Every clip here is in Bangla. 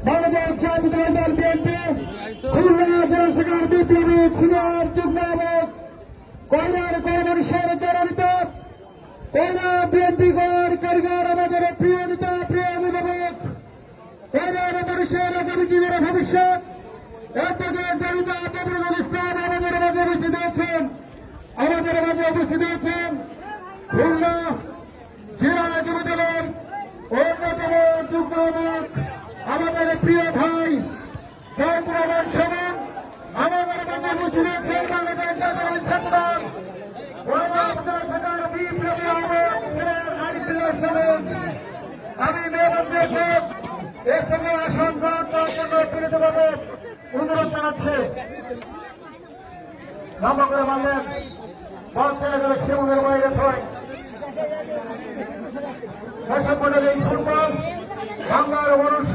বাংলাদেশ জাতীয়তাবাদী দল বিএনপি খুলনা জেলা শাখার বিপ্লবী সিনিয়র যুগ্ম আহ্বায়ক কয়লার কর্মসংস্থান জননেত কয়লা বিএনপি গড় কারিগর আমাদের প্রিয় নেতা প্রিয় অভিভাবক কয়লার মানুষের আগামী জীবনের ভবিষ্যৎ অ্যাডভোকেট জনতা বদরুল ইসলাম আমাদের মাঝে উপস্থিত হয়েছেন খুলনা জেলা যুব দলের অন্যতম যুগ্ম আহ্বায়ক আমাদের প্রিয় ভাই জয়পুর সমান আমাদের মাঝে উপস্থিত হয়েছেন বাংলাদেশ জাতীয় ছাত্র আমি এর সঙ্গে আসন গ্রহণ করার জন্য পীড়িতভাবে অনুরোধ জানাচ্ছে লম্বা করে মানলেন বল চলে গেল সীমানের বাইরে ছয় শাসক মন্ডলী ফুটবল বাংলার মানুষ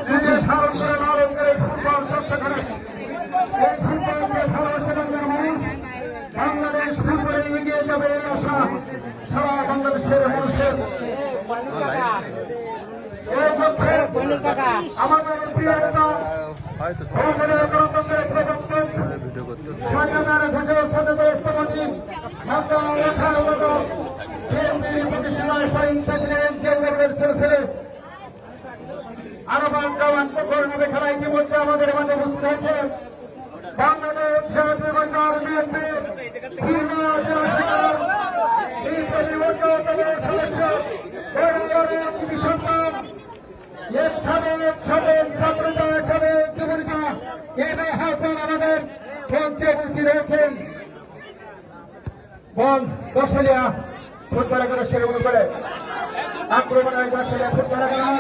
নিজে ধারণ করে লালন করে ফুটবল চর্চা করে এই ফুটবলকে ভালোবাসে বাংলার মানুষ বাংলাদেশ ফুটবলে এগিয়ে যাবে এই আশা সারা বাংলাদেশের মানুষের এই মধ্যে আমাদের প্রিয় নেতা গণতন্ত্রের প্রবর্তক স্বাধীনতার ঘোষক সচেতন স্থপতি লেখার মতো বিএনপির প্রতিষ্ঠায় শহীদ প্রেসিডেন্ট জিয়াউর ছেলে আরবান জওয়ান প্রকরণে খেলা ইতিমধ্যে আমাদের মাঝে উপস্থিত হয়েছে বাংলাদেশ জাতীয়তাবাদী দল বিএনপি খুলনা জেলা শাখার বিপ্লবী অন্যতম সদস্য কৃষি সন্তান সাবেক ছাত্রতা সাবেক যুবনেতা এবার হাসান আমাদের মঞ্চে উপস্থিত হয়েছেন বল দর্শলিয়া ফুটবল এগারো শুরু করে আক্রমণের দর্শলিয়া ফুটবল এগারো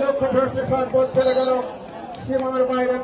লক্ষ্য ভ্রষ্ট বল চলে গেল সীমানার বাইরে